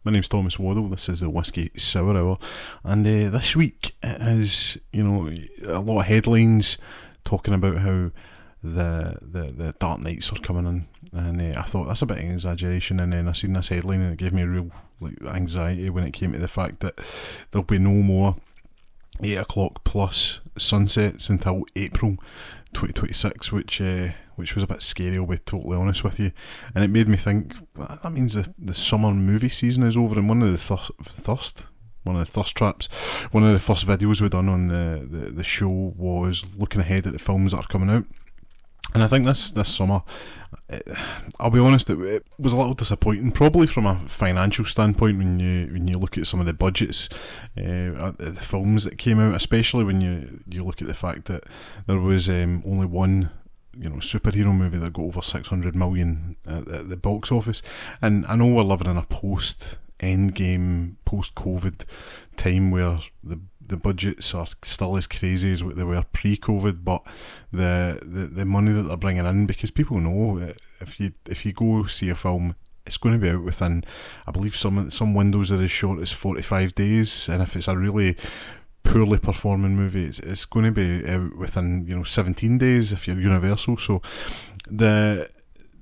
My name's Thomas Waddle. This is the Whisky Sour Hour, and this week it is, a lot of headlines talking about how the Dark Knights are coming in, and I thought that's a bit of an exaggeration, and then I seen this headline and it gave me real anxiety when it came to the fact that there'll be no more 8 o'clock plus sunsets until April 2026, which was a bit scary, I'll be totally honest with you. And it made me think, that means the summer movie season is over. And one of the thirst traps, one of the first videos we done on the show was looking ahead at the films that are coming out. And I think this summer, I'll be honest, it was a little disappointing, probably from a financial standpoint when you look at some of the budgets, the films that came out, especially when you look at the fact that there was only one superhero movie that got over 600 million at the box office. And I know we're living in a post-Endgame, post-COVID time where the budgets are still as crazy as what they were pre-COVID, but the money that they're bringing in, because people know if you go see a film, it's going to be out within, I believe some windows are as short as 45 days, and if it's a really poorly performing movie, it's going to be out within 17 days if you're Universal. So the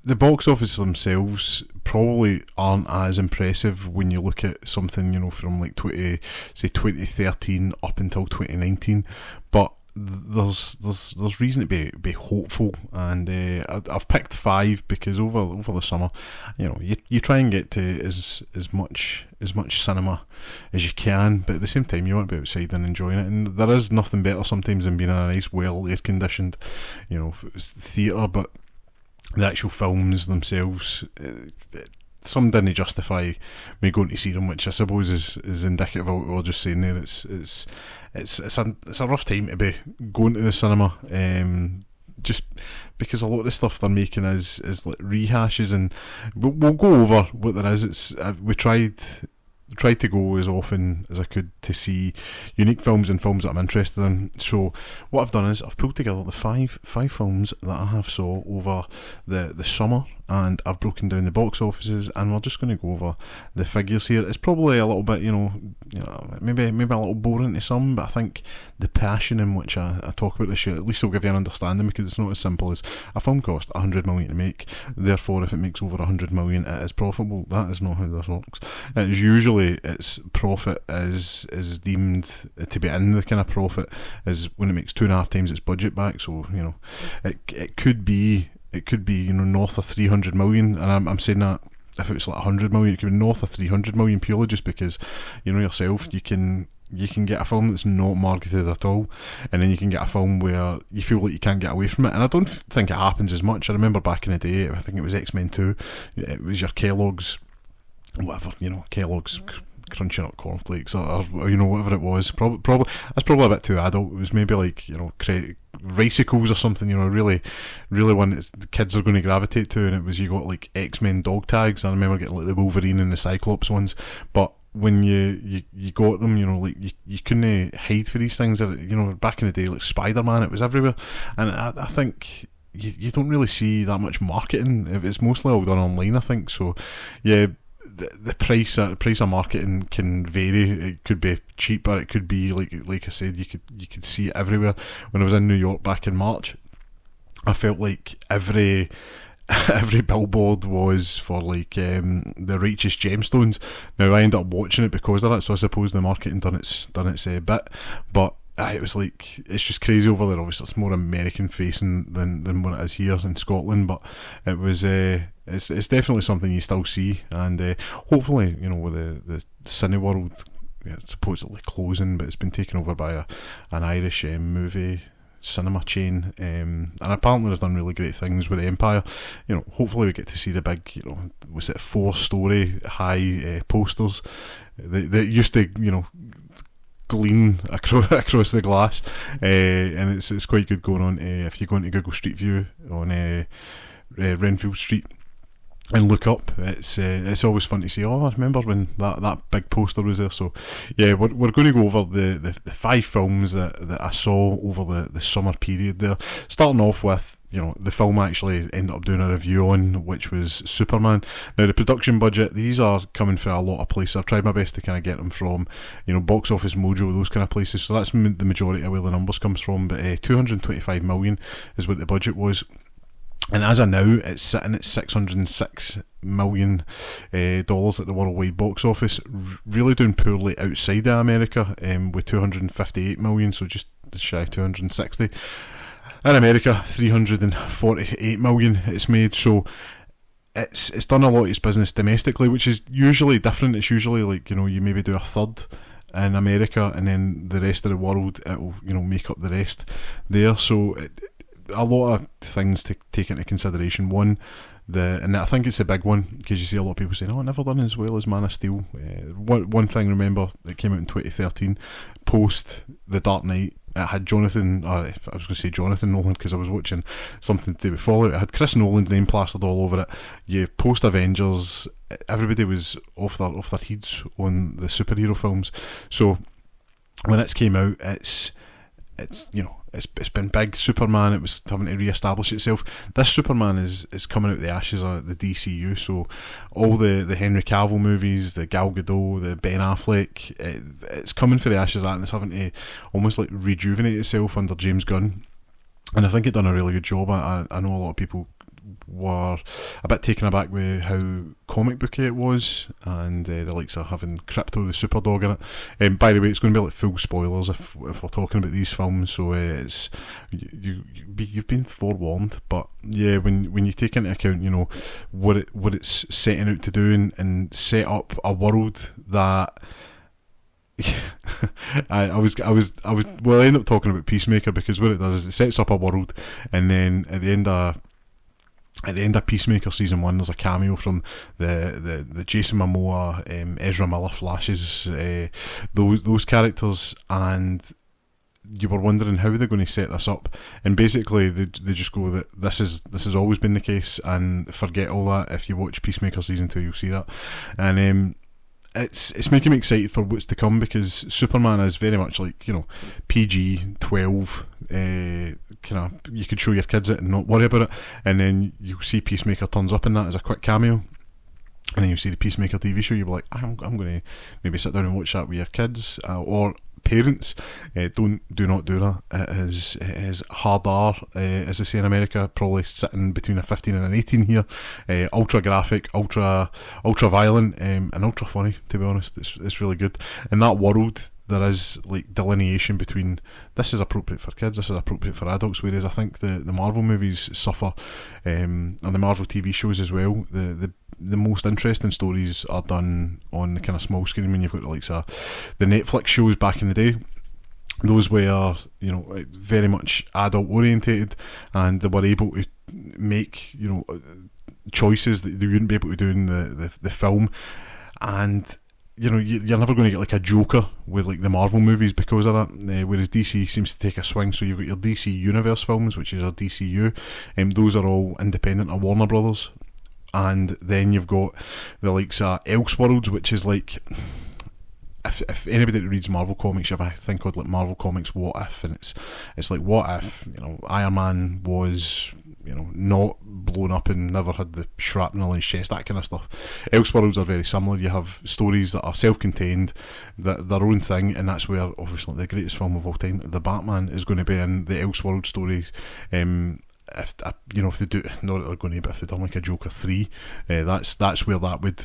box office themselves probably aren't as impressive when you look at something from like 2013 up until 2019, but there's reason to be hopeful, and I've picked 5 because over the summer, you try and get to as much cinema as you can, but at the same time you want to be outside and enjoying it, and there is nothing better sometimes than being in a nice, well air conditioned, theatre. But the actual films themselves, some didn't justify me going to see them, which I suppose is indicative of what we were just saying there. It's a rough time to be going to the cinema, just because a lot of the stuff they're making is like rehashes, and we'll go over what there is. We tried to go as often as I could to see unique films and films that I'm interested in. So what I've done is I've pulled together the five films that I have saw over the summer, and I've broken down the box offices, and we're just going to go over the figures here. It's probably a little bit, maybe a little boring to some, but I think the passion in which I talk about this shit, at least will give you an understanding, because it's not as simple as a film cost 100 million to make, therefore if it makes over 100 million it is profitable. That is not how this works. It's usually its profit is deemed to be in the kind of profit is when it makes 2.5 times its budget back. So it could be north of 300 million, and I'm saying that if it was like 100 million, it could be north of 300 million, purely just because yourself, you can get a film that's not marketed at all, and then you can get a film where you feel like you can't get away from it. And I don't think it happens as much. I remember back in the day, I think it was X-Men 2, it was your Kellogg's, whatever, Kellogg's crunching up cornflakes or whatever it was. Probably that's probably a bit too adult. It was maybe like Ricicles or something, really one that the kids are going to gravitate to, and it was, you got like X-Men dog tags. I remember getting like the Wolverine and the Cyclops ones, but when you got them, you couldn't hide for these things. Back in the day, like Spider-Man, it was everywhere, and I think you don't really see that much marketing. It's mostly all done online, I think. So yeah, the price of marketing can vary. It could be cheap, or it could be like I said, you could see it everywhere. When I was in New York back in March, I felt like every billboard was for like the Righteous Gemstones. Now I ended up watching it because of that, so I suppose the marketing done its bit, but it was like, it's just crazy over there. Obviously it's more American facing than what it is here in Scotland, but it was it's definitely something you still see, and hopefully with the Cineworld supposedly closing, but it's been taken over by an Irish movie cinema chain, and apparently they've done really great things with the Empire. Hopefully we get to see the big, was it 4-story high posters that used to gleam across the glass, and it's quite good going on. If you go into Google Street View on Renfield Street and look up, it's always fun to see. I remember when that big poster was there. So yeah, we're going to go over the 5 films that I saw over the summer period there, starting off with the film actually ended up doing a review on, which was Superman. Now, the production budget, these are coming from a lot of places. I've tried my best to kind of get them from, Box Office Mojo, those kind of places. So that's the majority of where the numbers comes from. But 225 million is what the budget was. And as of now, it's sitting at $606 million dollars at the worldwide box office. Really doing poorly outside of America, with 258 million, so just shy of 260. In America, 348 million it's made. So it's done a lot of its business domestically, which is usually different. It's usually like, you maybe do a third in America, and then the rest of the world, it'll make up the rest there. So a lot of things to take into consideration. One, and I think it's a big one, because you see a lot of people saying, "Oh, never done as well as Man of Steel." One thing, remember, that came out in 2013, post The Dark Knight. It had Jonathan Nolan, because I was watching something to do with Fallout. It had Chris Nolan's name plastered all over it. You post Avengers, everybody was off their heads on the superhero films. So when it came out, it's been big. Superman, it was having to re-establish itself. This Superman is coming out of the ashes of the DCU. So all the Henry Cavill movies, the Gal Gadot, the Ben Affleck, it's coming for the ashes of that, and it's having to almost like rejuvenate itself under James Gunn. And I think it done a really good job. I know a lot of people were a bit taken aback with how comic booky it was, and the likes of having Crypto the Superdog in it. By the way, it's going to be like full spoilers if we're talking about these films, so it's you've been forewarned. But yeah, when you take into account what it's setting out to do, and set up a world that we'll end up talking about Peacemaker, because what it does is it sets up a world, and then at the end of Peacemaker season 1, there's a cameo from the Jason Momoa, Ezra Miller flashes, those characters, and you were wondering how they're going to set this up, and basically they just go that this has always been the case, and forget all that. If you watch Peacemaker season 2, you'll see that, and it's making me excited for what's to come, because Superman is very much like PG-12, you could show your kids it and not worry about it, and then you'll see Peacemaker turns up in that as a quick cameo, and then you see the Peacemaker TV show. You'll be like, I'm going to maybe sit down and watch that with your kids, or parents. Do not do that. It is hard R, as they say in America, probably sitting between a 15 and an 18 here. Ultra graphic, ultra violent, and ultra funny, to be honest. It's really good. In that world, there is like delineation between this is appropriate for kids, this is appropriate for adults, whereas I think the Marvel movies suffer, and the Marvel TV shows as well. The most interesting stories are done on the kind of small screen, when you've got the Netflix shows back in the day. Those were, very much adult orientated, and they were able to make, choices that they wouldn't be able to do in the film. And you're never going to get like a Joker with like the Marvel movies because of that, whereas DC seems to take a swing. So you've got your DC Universe films, which is our DCU, and those are all independent of Warner Brothers. And then you've got the likes of Elseworlds, which is like, if anybody that reads Marvel comics, you ever think of like Marvel Comics What If, and it's like, what if Iron Man was not blown up and never had the shrapnel in his chest, that kind of stuff. Elseworlds are very similar. You have stories that are self-contained, that their own thing, and that's where obviously the greatest film of all time, The Batman, is going to be in the Elseworld stories. If they do, not that they're going to, but if they've done like a Joker 3, that's where that would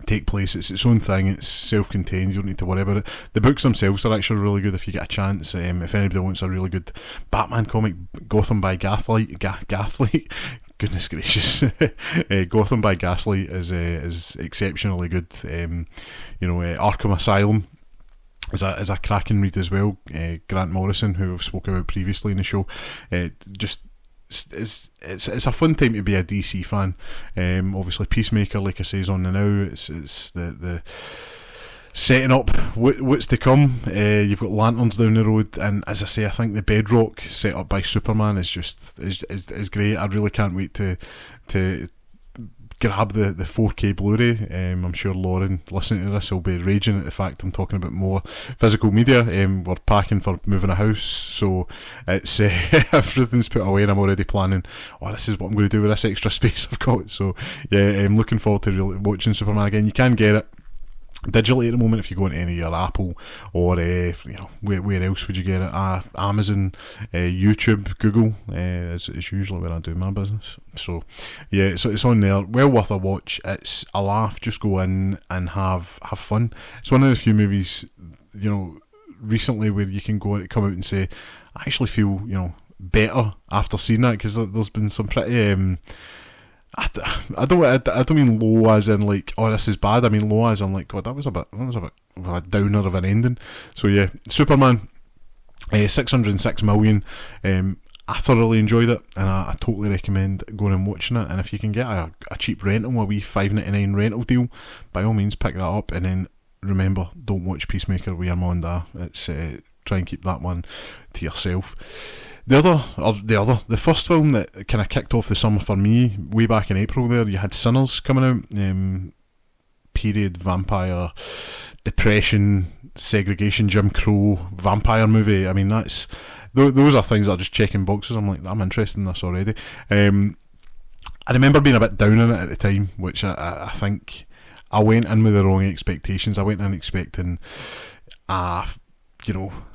take place. It's its own thing, it's self-contained, you don't need to worry about it. The books themselves are actually really good if you get a chance. If anybody wants a really good Batman comic, Gotham by Gaslight, goodness gracious, Gotham by Gaslight is exceptionally good. Arkham Asylum is a cracking read as well. Grant Morrison, who we've spoken about previously in the show, it's a fun time to be a DC fan. Obviously Peacemaker, like I say, is on the now. It's the setting up what's to come. You've got lanterns down the road, and as I say, I think the bedrock set up by Superman is just is great. I really can't wait to grab the 4K Blu-ray. I'm sure Lauren listening to this will be raging at the fact I'm talking about more physical media. We're packing for moving a house, so it's everything's put away and I'm already planning, this is what I'm going to do with this extra space I've got. So yeah, I'm looking forward to really watching Superman again. You can get it digitally at the moment if you go into any of your Apple or where else would you get it? Amazon, YouTube, Google is usually where I do my business. So yeah, so it's on there, well worth a watch. It's a laugh. Just go in and have fun. It's one of the few movies recently where you can go and come out and say I actually feel better after seeing that, because there's been some pretty I don't mean low as in like, this is bad. I mean low as in like, God, that was a bit of a downer of an ending. So yeah, Superman, 606 million. I thoroughly enjoyed it, and I totally recommend going and watching it. And if you can get a cheap rental, a wee $5.99 rental deal, by all means pick that up. And then remember, don't watch Peacemaker with your mum and dad. It's try and keep that one to yourself. The first film that kind of kicked off the summer for me, way back in April there, you had Sinners coming out, period vampire, depression, segregation, Jim Crow, vampire movie. I mean, those are things that are just checking boxes. I'm like, I'm interested in this already. I remember being a bit down on it at the time, which I think I went in with the wrong expectations. I went in expecting I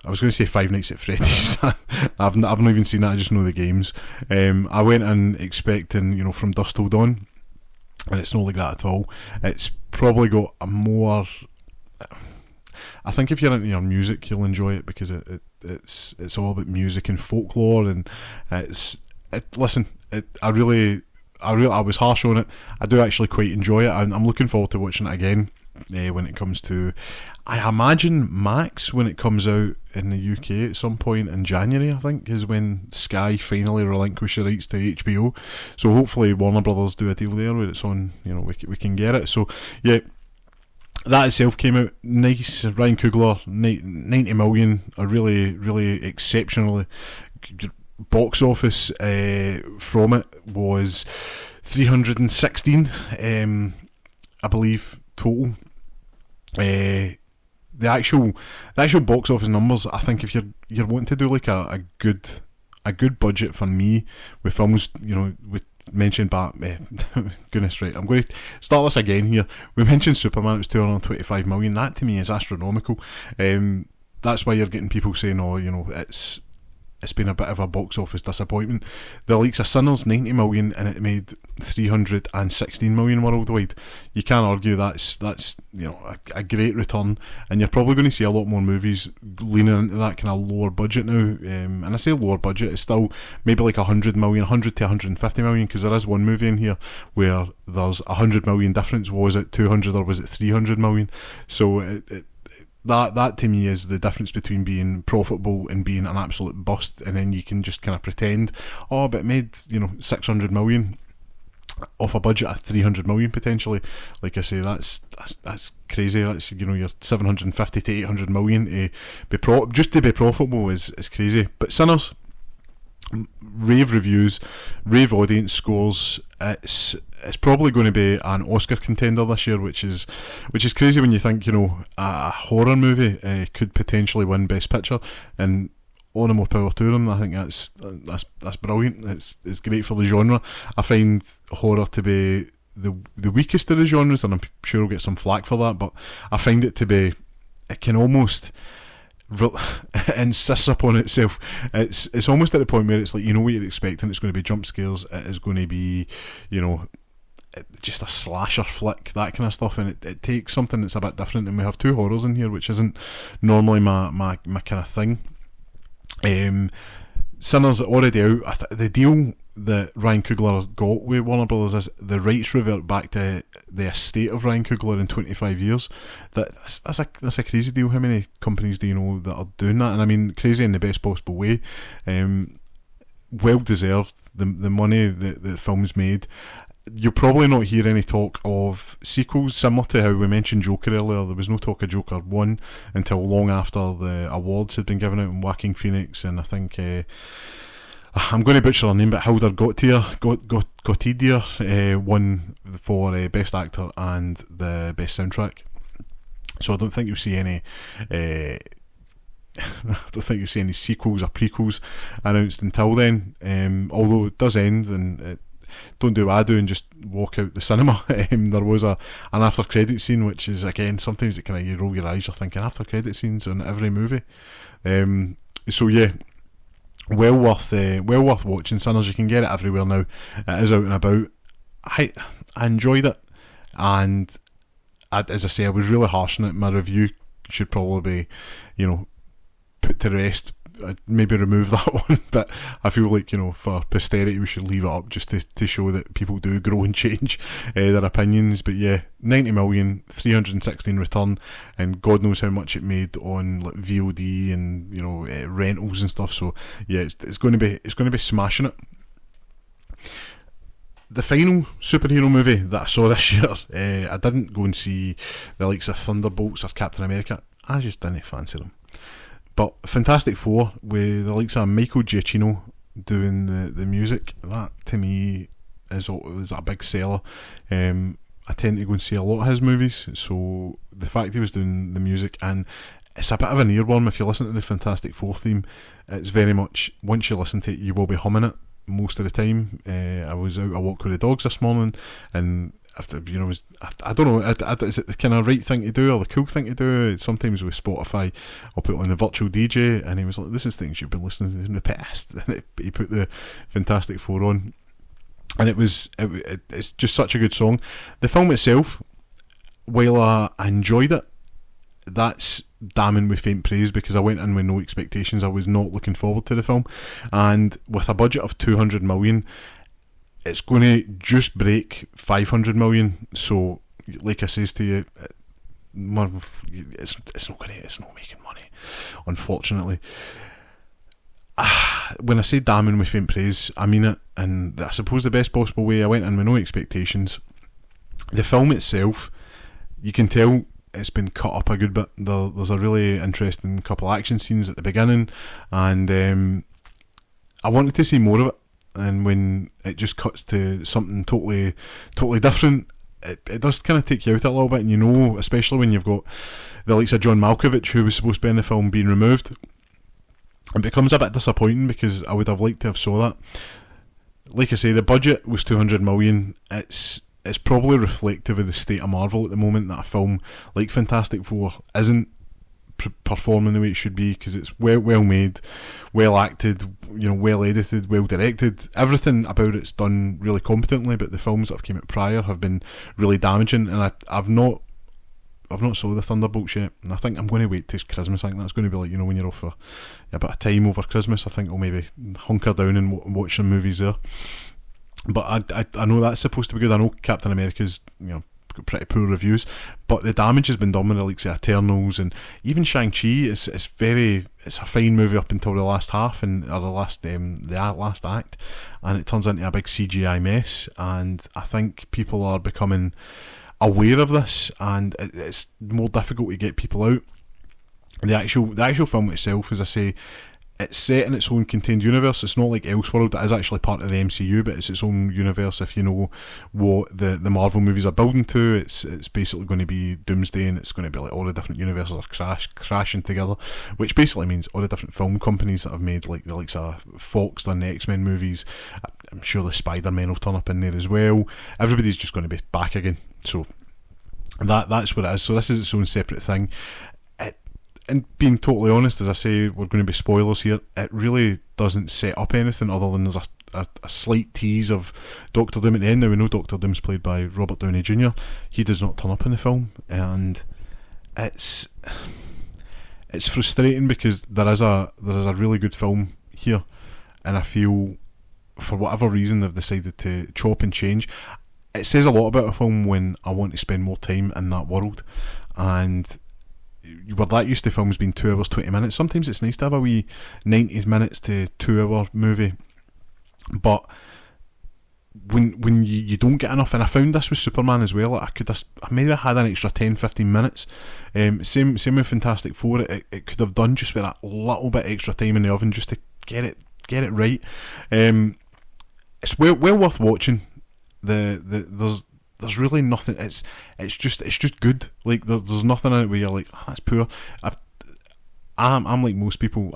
was going to say Five Nights at Freddy's. I've not even seen that. I just know the games. I went in expecting, From Dusk Till Dawn, and it's not like that at all. It's probably got a more. I think if you're into your music, you'll enjoy it, because it's all about music and folklore, and I was harsh on it. I do actually quite enjoy it. I'm looking forward to watching it again. When it comes to, I imagine Max, when it comes out in the UK at some point in January, I think, is when Sky finally relinquish the rights to HBO. So hopefully Warner Brothers do a deal there where it's on, we can get it. So yeah, that itself came out nice. Ryan Coogler, 90 million, a really, really exceptionally box office from it was 316, I believe, total. The actual box office numbers, I think if you're wanting to do like a good budget for me with films, we mentioned back, goodness, right, I'm going to start this again here. We mentioned Superman, it was 225 million. That to me is astronomical. That's why you're getting people saying, it's been a bit of a box office disappointment. The likes of Sinners, 90 million, and it made 316 million worldwide. You can't argue that's a great return, and you're probably going to see a lot more movies leaning into that kind of lower budget now. And I say lower budget, it's still maybe like 100 million, 100 to 150 million, because there is one movie in here where there's 100 million difference. Was it 200 or was it 300 million? So That to me is the difference between being profitable and being an absolute bust, and then you can just kind of pretend, but it made 600 million off a budget of 300 million potentially. Like I say, that's crazy. That's your 750 to 800 million just to be profitable is crazy. But Sinners, rave reviews, rave audience scores. It's probably going to be an Oscar contender this year, which is crazy when you think a horror movie could potentially win Best Picture, and all the more power to them. I think that's brilliant. It's great for the genre. I find horror to be the weakest of the genres, and I'm sure I'll get some flack for that, but I find it to be, it can almost insists upon itself. It's almost at the point where it's like, what you're expecting. It's going to be jump scares, it is going to be just a slasher flick, that kind of stuff, and it takes something that's a bit different. And we have two horrors in here, which isn't normally my kind of thing. Sinners already out. The deal that Ryan Coogler got with Warner Brothers is the rights revert back to the estate of Ryan Coogler in 25 years. That's a crazy deal. How many companies do you know that are doing that? And I mean, crazy in the best possible way. Well deserved. The money that the film's made. You'll probably not hear any talk of sequels, similar to how we mentioned Joker earlier. There was no talk of Joker 1 until long after the awards had been given out, and Joaquin Phoenix and I think I'm going to butcher her name, but Hildur Gottlieb won for Best Actor and the Best Soundtrack. So I don't think you'll see any. I don't think you'll see any sequels or prequels announced until then. Although it does end, and don't do what I do and just walk out the cinema. There was an after credit scene, which is, again, sometimes it kind of, you roll your eyes, you're thinking after credit scenes in every movie. So yeah, well worth watching, Sinners. You can get it everywhere now. It is out and about. I enjoyed it, and as I say, I was really harsh on it. My review should probably be, put to rest. I'd maybe remove that one, but I feel like, for posterity we should leave it up just to show that people do grow and change their opinions. But yeah, 90 million, 316 return, and God knows how much it made on like VOD and rentals and stuff. So yeah, it's going to be smashing it. The final superhero movie that I saw this year, I didn't go and see the likes of Thunderbolts or Captain America. I just didn't fancy them. But Fantastic Four, with the likes of Michael Giacchino doing the music, that to me is a big seller. I tend to go and see a lot of his movies, so the fact he was doing the music, and it's a bit of an earworm if you listen to the Fantastic Four theme. It's very much, once you listen to it, you will be humming it most of the time. I was out a walk with the dogs this morning, and after, I don't know, is it the kind of right thing to do or the cool thing to do? Sometimes with Spotify, I'll put on the virtual DJ, and he was like, this is things you've been listening to in the past. And he put the Fantastic Four on, and it's just such a good song. The film itself, while I enjoyed it, that's damning with faint praise, because I went in with no expectations. I was not looking forward to the film, and with a budget of 200 million, it's going to just break 500 million. So, like I says to you, it's not making money, unfortunately. When I say damning with faint praise, I mean it, and I suppose the best possible way. I went in with no expectations. The film itself, you can tell it's been cut up a good bit. There's a really interesting couple action scenes at the beginning, and I wanted to see more of it. And when it just cuts to something totally different, it does kind of take you out a little bit. And especially when you've got the likes of John Malkovich, who was supposed to be in the film, being removed, it becomes a bit disappointing, because I would have liked to have saw that. Like I say, the budget was 200 million. It's probably reflective of the state of Marvel at the moment, that a film like Fantastic Four isn't performing the way it should be, because it's well made, well acted, well edited, well directed. Everything about it's done really competently, but the films that have came out prior have been really damaging. And I've not saw the Thunderbolts yet, and I think I'm going to wait till Christmas. I think that's going to be like, when you're off for a bit of time over Christmas, I think I'll maybe hunker down and watch some movies there. But I know that's supposed to be good. I know Captain America's got pretty poor reviews, but the damage has been done with, like, say, Eternals, and even Shang-Chi. It's a fine movie up until the last half, or the last act, and it turns into a big CGI mess. And I think people are becoming aware of this, and it's more difficult to get people out. The actual film itself, as I say, it's set in its own contained universe. It's not like Elseworld, that is actually part of the MCU, but it's its own universe. If you know what the Marvel movies are building to, it's basically going to be Doomsday, and it's going to be like all the different universes are crashing together, which basically means all the different film companies that have made, like the likes of Fox done the X-Men movies. I'm sure the Spider-Man will turn up in there as well. Everybody's just going to be back again. So that's what it is. So this is its own separate thing. And being totally honest, as I say, we're going to be spoilers here. It really doesn't set up anything other than there's a slight tease of Doctor Doom at the end. Now we know Doctor Doom's played by Robert Downey Jr. He does not turn up in the film, and it's frustrating, because there is a really good film here, and I feel for whatever reason they've decided to chop and change. It says a lot about a film when I want to spend more time in that world, and we're that used to films being 2 hours 20 minutes. Sometimes it's nice to have a wee 90 minutes to 2 hour movie, but when you don't get enough, and I found this with Superman as well, I maybe had an extra 10-15 minutes. Same with Fantastic Four. It could have done just with a little bit extra time in the oven, just to get it get it right. It's well worth watching. There's really nothing. It's just good. Like there's nothing in it where you're like, oh, that's poor. I'm like most people.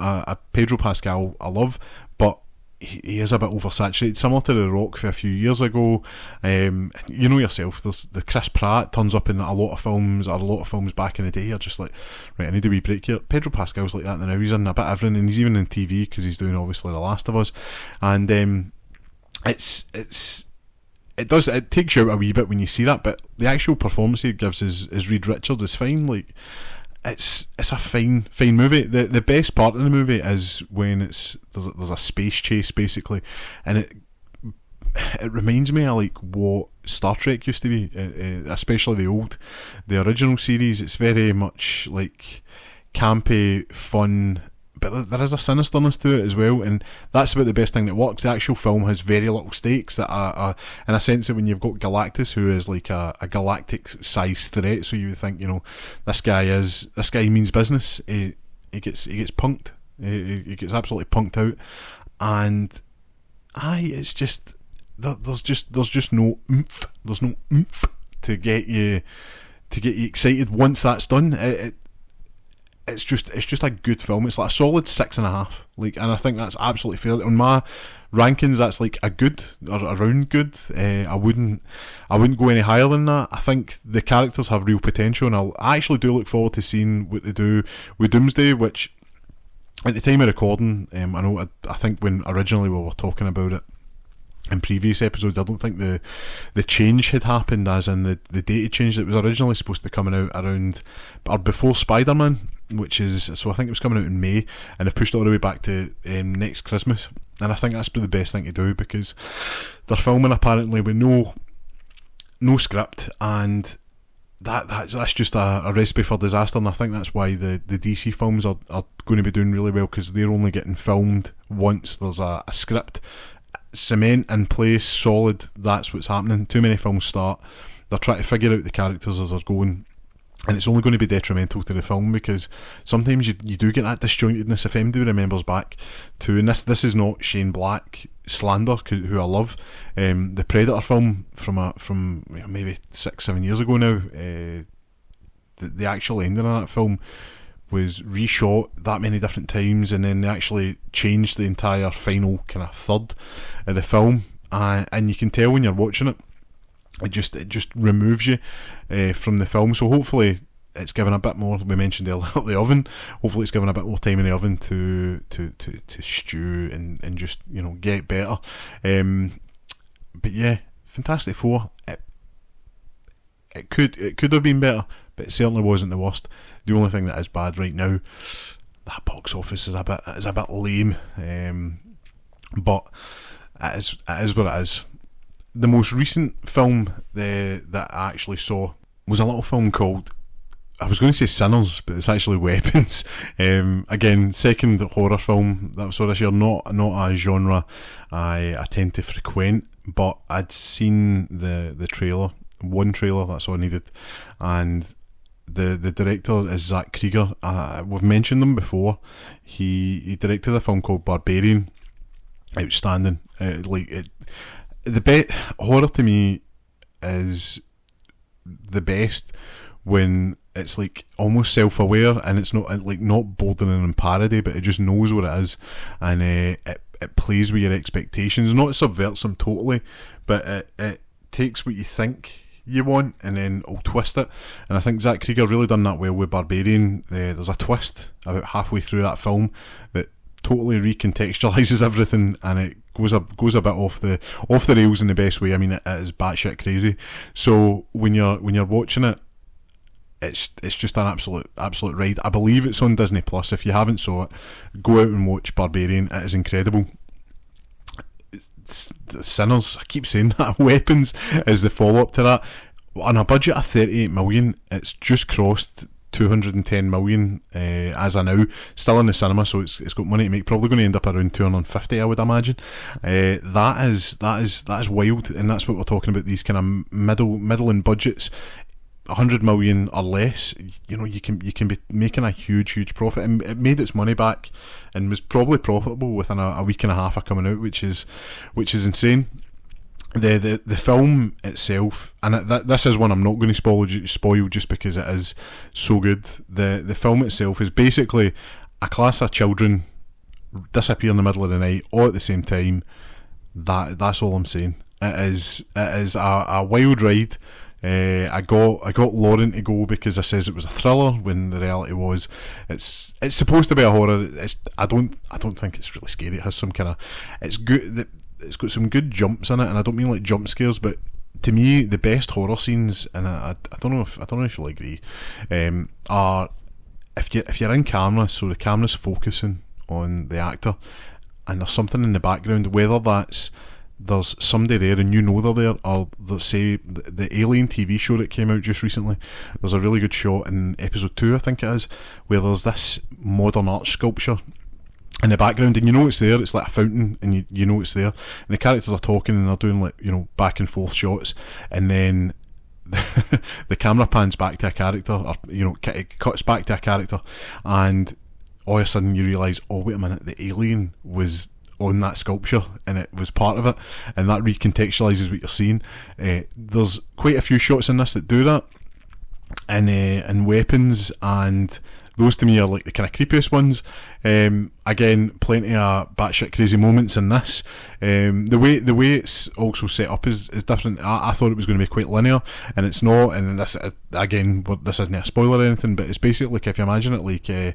Pedro Pascal I love, but he is a bit oversaturated, similar to The Rock for a few years ago. You know yourself, there's the Chris Pratt turns up in a lot of films, or a lot of films back in the day. You're just like, right, I need a wee break here. Pedro Pascal's like that now. He's in a bit of everything, and he's even in TV because he's doing obviously The Last of Us, and it takes you out a wee bit when you see that, but the actual performance he gives is Reed Richards is fine. Like it's a fine movie. The best part of the movie is when there's a space chase basically, and it reminds me of like what Star Trek used to be, especially the original series. It's very much like campy, fun, but there is a sinisterness to it as well, and that's about the best thing that works. The actual film has very little stakes that are in a sense that when you've got Galactus, who is like a galactic size threat, so you would think, you know, this guy means business. He gets punked. He gets absolutely punked out, and it's just there's just no oomph. There's no oomph to get you excited once that's done. It's just a good film. It's like a solid 6.5. Like, and I think that's absolutely fair. On my rankings, that's like a good or around good. I wouldn't go any higher than that. I think the characters have real potential, and I actually do look forward to seeing what they do with Doomsday, which at the time of recording, I think when originally we were talking about it in previous episodes, I don't think the change had happened, as in the date change that was originally supposed to be coming out around or before Spider-Man, which is, so I think it was coming out in May, and they've pushed it all the way back to next Christmas. And I think that's the best thing to do, because they're filming apparently with no script, and that's just a recipe for disaster. And I think that's why the DC films are going to be doing really well, because they're only getting filmed once there's a script cement in place, solid. That's what's happening. Too many films start, they're trying to figure out the characters as they're going, and it's only going to be detrimental to the film, because sometimes you do get that disjointedness. If anybody remembers back to, and this is not Shane Black slander, who I love, the Predator film from maybe 6-7 years ago now, the actual ending of that film was reshot that many different times, and then they actually changed the entire final kind of third of the film, and you can tell when you're watching it, it just removes you from the film. So hopefully it's given a bit more, we mentioned earlier, the oven, hopefully it's given a bit more time in the oven to stew and just, you know, get better. But yeah, Fantastic Four, it could have been better, but it certainly wasn't the worst. The only thing that is bad right now, that box office is a bit lame, but it is what it is. The most recent film that I actually saw was a little film called, I was going to say Sinners, but it's actually Weapons. Again, second horror film that was saw this year. Not a genre I tend to frequent, but I'd seen the trailer, one trailer, that's all I needed, and the director is Zach Krieger. We've mentioned him before. He directed a film called Barbarian. Outstanding. The best horror to me is the best when it's like almost self-aware, and it's not bordering on parody, but it just knows what it is, and it plays with your expectations. Not subverts them totally, but it takes what you think you want and then it'll twist it. And I think Zach Krieger really done that well with Barbarian. There's a twist about halfway through that film that totally recontextualizes everything, and it goes a bit off the rails in the best way. I mean, it is batshit crazy. So when you're watching it, it's just an absolute ride. I believe it's on Disney Plus. If you haven't saw it, go out and watch Barbarian. It is incredible. The Sinners, I keep saying that. Weapons is the follow-up to that. On a budget of 38 million, it's just crossed 210 million as of now. Still in the cinema, so it's got money to make. Probably going to end up around 250, I would imagine. That is wild, and that's what we're talking about. These kind of middling budgets. 100 million or less, you know, you can be making a huge profit, and it made its money back and was probably profitable within a week and a half of coming out, which is insane. The film itself, and this is one I'm not going to spoil just because it is so good. The film itself is basically a class of children disappear in the middle of the night all at the same time. That's all I'm saying. It is a wild ride. I got Lauren to go because I says it was a thriller when the reality was it's supposed to be a horror. I don't think it's really scary. It has some kind of, it's good. It's got some good jumps in it, and I don't mean like jump scares, but to me the best horror scenes, and I don't know if you'll agree, are if you're in camera, so the camera's focusing on the actor, and there's something in the background, whether that's there's somebody there and you know they're there, or say the Alien TV show that came out just recently, there's a really good shot in episode 2 I think it is, where there's this modern art sculpture in the background, and you know it's there, it's like a fountain, and you know it's there, and the characters are talking and they're doing like, you know, back and forth shots, and then the camera pans back to a character, or you know, it cuts back to a character, and all of a sudden you realise, oh wait a minute, the alien was on that sculpture and it was part of it, and that recontextualises what you're seeing. There's quite a few shots in this that do that, and weapons, and those to me are like the kind of creepiest ones. Again, plenty of batshit crazy moments in this. The way it's also set up is different. I thought it was going to be quite linear, and it's not. And this this isn't a spoiler or anything, but it's basically like, if you imagine it like you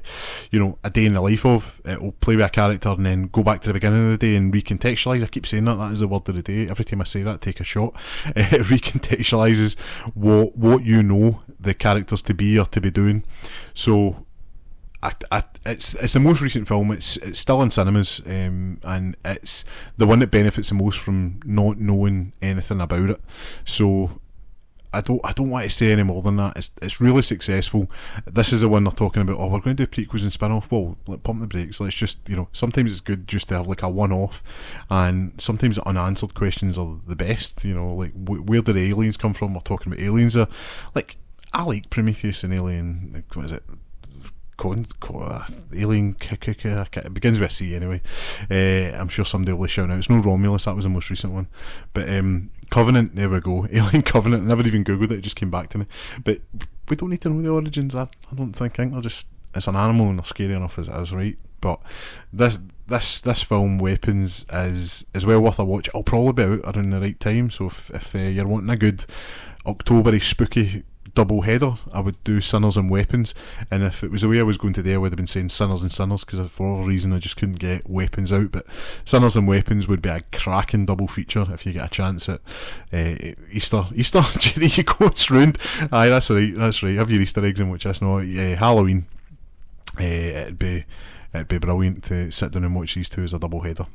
know, a day in the life of, it will play with a character and then go back to the beginning of the day and recontextualise. I keep saying that is the word of the day. Every time I say that, take a shot. It recontextualises what you know the characters to be or to be doing. So it's the most recent film. It's still in cinemas, and it's the one that benefits the most from not knowing anything about it. So I don't want to say any more than that. It's really successful. This is the one they're talking about. Oh, we're going to do prequels and spin-off. Well, pump the brakes. Let's just, you know, sometimes it's good just to have like a one-off, and sometimes unanswered questions are the best. You know, like where did the aliens come from? We're talking about aliens. Like, I like Prometheus and Alien. Like, what is it? Alien it begins with a C anyway. I'm sure somebody will shout out. It's no Romulus, that was the most recent one. But Covenant, there we go. Alien Covenant, I never even googled it just came back to me. But we don't need to know the origins. I don't think. I think they're just, it's an animal and they're scary enough as it is, right? But this film, Weapons, is well worth a watch. It'll probably be out around the right time, so if you're wanting a good Octobery spooky double header, I would do Sinners and Weapons. And if it was the way I was going today, I would have been saying Sinners and Sinners, because for whatever reason I just couldn't get Weapons out. But Sinners and Weapons would be a cracking double feature if you get a chance at Easter. Jerry, you go, it's ruined. Aye, that's right, have your Easter eggs and watch this. No, Halloween, it'd be brilliant to sit down and watch these two as a double header.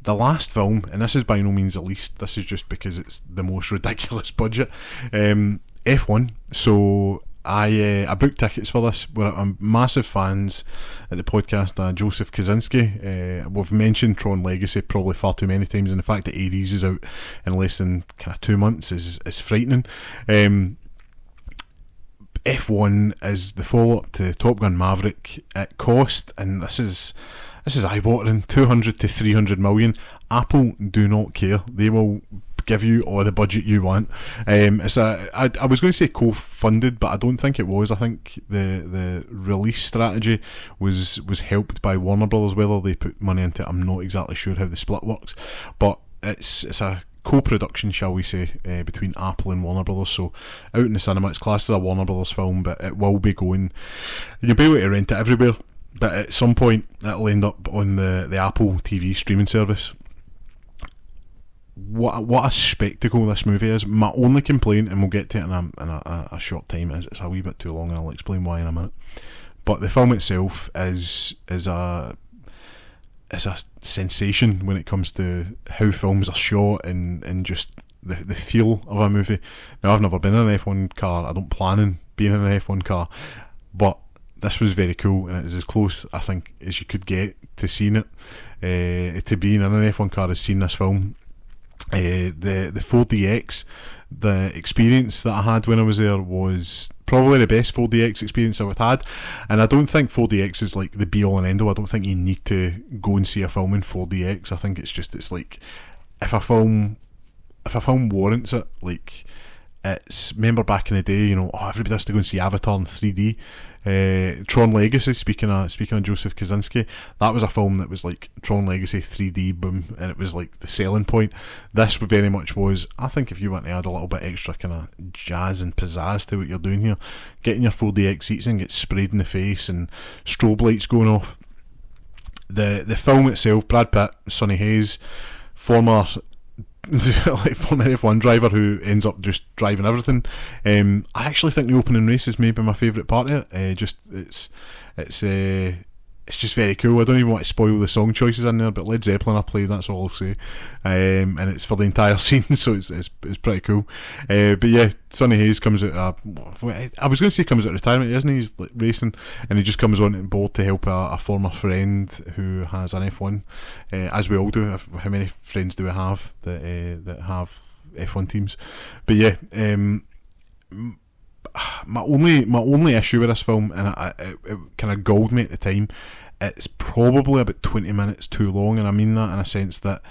The last film, and this is by no means the least, this is just because it's the most ridiculous budget, F1. So I booked tickets for this. I'm massive fans at the podcast, Joseph Kaczynski. We've mentioned Tron Legacy probably far too many times, and the fact that Ares is out in less than kind of 2 months is frightening. F1 is the follow-up to Top Gun Maverick. It cost, and this is eye-watering, 200 to 300 million. Apple do not care. They will give you all the budget you want. I was going to say co-funded, but I don't think it was. I think the release strategy was helped by Warner Brothers. Whether they put money into it, I'm not exactly sure how the split works, but it's a co-production, shall we say, between Apple and Warner Brothers. So out in the cinema, it's classed as a Warner Brothers film, but it will be going, you'll be able to rent it everywhere, but at some point it'll end up on the Apple TV streaming service. What a spectacle this movie is. My only complaint, and we'll get to it in a short time, is it's a wee bit too long, and I'll explain why in a minute. But the film itself is a sensation when it comes to how films are shot and just the feel of a movie. Now, I've never been in an F1 car. I don't plan on being in an F1 car, but this was very cool, and it is as close, I think, as you could get to seeing it. To being in an F1 car is seeing this film. The 4DX, the experience that I had when I was there was probably the best 4DX experience I've had, and I don't think 4DX is like the be all and end all. I don't think you need to go and see a film in 4DX. I think it's like if a film warrants it, like it's, remember back in the day, everybody has to go and see Avatar in 3D. Tron Legacy, speaking of Joseph Kosinski, that was a film that was like Tron Legacy 3D boom, and it was like the selling point. This very much was, I think, if you want to add a little bit extra kind of jazz and pizzazz to what you're doing here, getting your 4DX seats and get sprayed in the face and strobe lights going off. The film itself, Brad Pitt, Sonny Hayes, former F1 driver who ends up just driving everything. I actually think the opening race is maybe my favourite part of it. It's just very cool. I don't even want to spoil the song choices in there, but Led Zeppelin are played, that's all I'll say. And it's for the entire scene, so it's pretty cool. But yeah, Sonny Hayes comes out, I was going to say comes out of retirement, isn't he? He's like racing, and he just comes on board to help a former friend who has an F1, as we all do. How many friends do we have that have F1 teams? But yeah, my only issue with this film, and it kind of galled me at the time, it's probably about 20 minutes too long, and I mean that in a sense that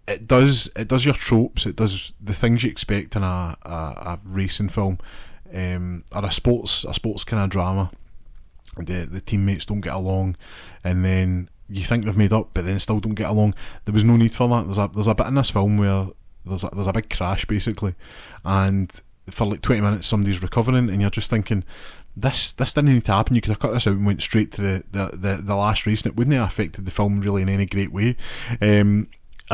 it does your tropes, it does the things you expect in a racing film, or a sports kind of drama. The teammates don't get along, and then you think they've made up, but then still don't get along. There was no need for that. There's a bit in this film where there's a big crash basically, and for like 20 minutes somebody's recovering, and you're just thinking, this didn't need to happen. You could have cut this out and went straight to the last race, and it wouldn't have affected the film really in any great way. I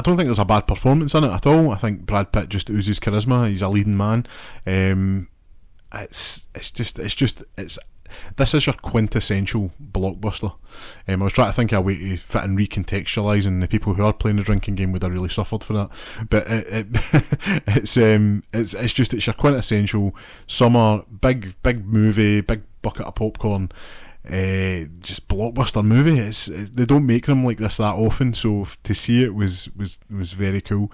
don't think there's a bad performance in it at all. I think Brad Pitt just oozes charisma. He's a leading man. This is your quintessential blockbuster. I was trying to think of a way to fit and recontextualise, and the people who are playing the drinking game would have really suffered for that. But it's your quintessential summer big movie, big bucket of popcorn, just blockbuster movie. They don't make them like this that often, so to see it was very cool.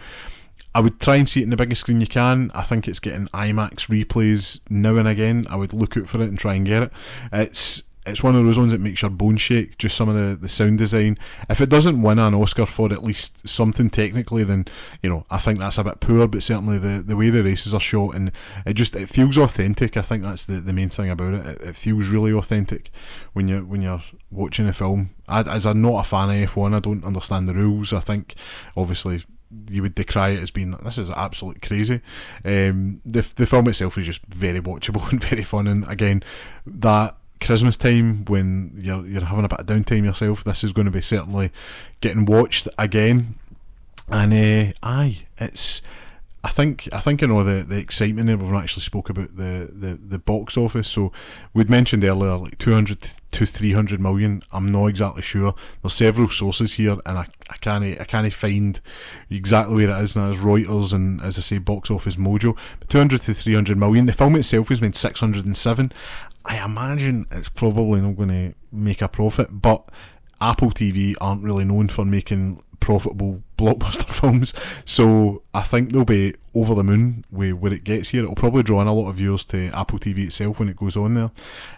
I would try and see it in the biggest screen you can. I think it's getting IMAX replays now and again. I would look out for it and try and get it. It's one of those ones that makes your bones shake, just some of the sound design. If it doesn't win an Oscar for at least something technically, then I think that's a bit poor, but certainly the way the races are shot, and it feels authentic. I think that's the main thing about it. It feels really authentic when you're watching a film. As I'm not a fan of F1, I don't understand the rules. I think obviously you would decry it as being, this is absolute crazy. The film itself is just very watchable and very fun, and again, that Christmas time when you're having a bit of downtime yourself, this is going to be certainly getting watched again. And I think the excitement there. We've actually spoke about the box office. So we'd mentioned earlier like 200 to 300 million. I'm not exactly sure. There's several sources here, and I can't find exactly where it is. Now there's Reuters and, as I say, Box Office Mojo. But 200 to 300 million. The film itself has made 607. I imagine it's probably not going to make a profit, but Apple TV aren't really known for making profitable blockbuster films, so I think they'll be over the moon with where it gets here. It'll probably draw in a lot of viewers to Apple TV itself when it goes on there.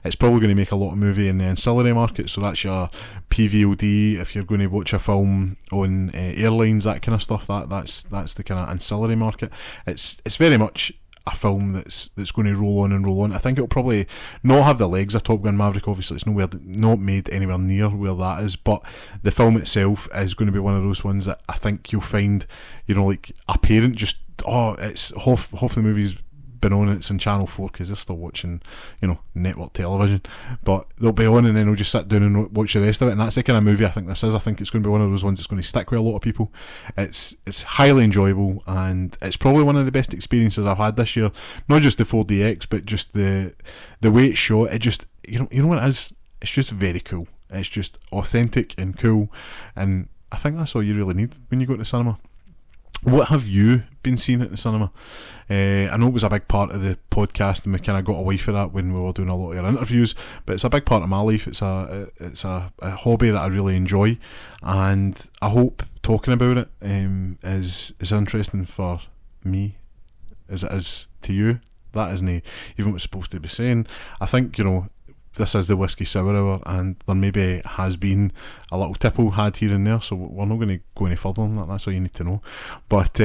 It's probably going to make a lot of movie in the ancillary market, so that's your PVOD, if you're going to watch a film on airlines, that kind of stuff. That's the kind of ancillary market. It's very much a film that's going to roll on and roll on. I think it'll probably not have the legs of Top Gun Maverick. Obviously it's not made anywhere near where that is, but the film itself is going to be one of those ones that I think you'll find, like a parent just, it's half the movie's been on, it's on Channel 4 because they're still watching network television, but they'll be on and then they'll just sit down and watch the rest of it. And that's the kind of movie I think this is. I think it's going to be one of those ones that's going to stick with a lot of people. It's highly enjoyable, and it's probably one of the best experiences I've had this year. Not just the 4DX, but just the way it's shot. It just, you know what it is, it's just very cool. It's just authentic and cool, and I think that's all you really need when you go to the cinema. What have you been seeing at the cinema? I know it was a big part of the podcast, and we kind of got away from that when we were doing a lot of our interviews. But it's a big part of my life. It's a hobby that I really enjoy, and I hope talking about it is interesting for me as it is to you. That isn't even what's supposed to be saying. I think, this is the Whisky Sour Hour, and there maybe has been a little tipple had here and there, so we're not going to go any further than that. That's all you need to know. But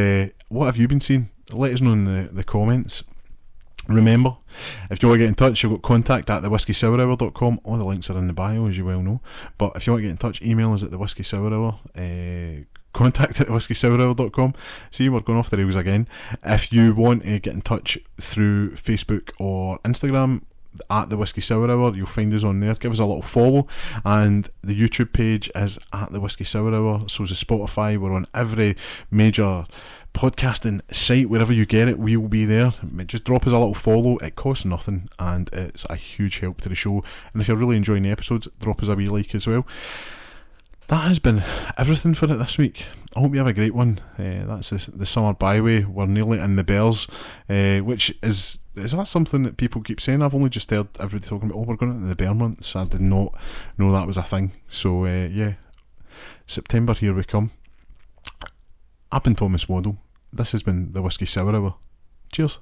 what have you been seeing? Let us know in the comments. Remember, if you want to get in touch, you've got contact at thewhiskeysourhour.com. All the links are in the bio, as you well know. But if you want to get in touch, email us at the Whisky Sour Hour. Contact at thewhiskeysourhour.com. See, we're going off the rails again. If you want to get in touch through Facebook or Instagram, at the Whisky Sour Hour, you'll find us on there. Give us a little follow, and the YouTube page is at the Whisky Sour Hour. So is the Spotify. We're on every major podcasting site. Wherever you get it, we will be there. Just drop us a little follow. It costs nothing, and it's a huge help to the show. And if you're really enjoying the episodes, drop us a wee like as well. That has been everything for it this week. I hope you have a great one. That's the summer byway. We're nearly in the Bears, which is that something that people keep saying? I've only just heard everybody talking about, we're going into the bear months. I did not know that was a thing. So September, here we come. I've been Thomas Waddle. This has been the Whisky Sour Hour. Cheers.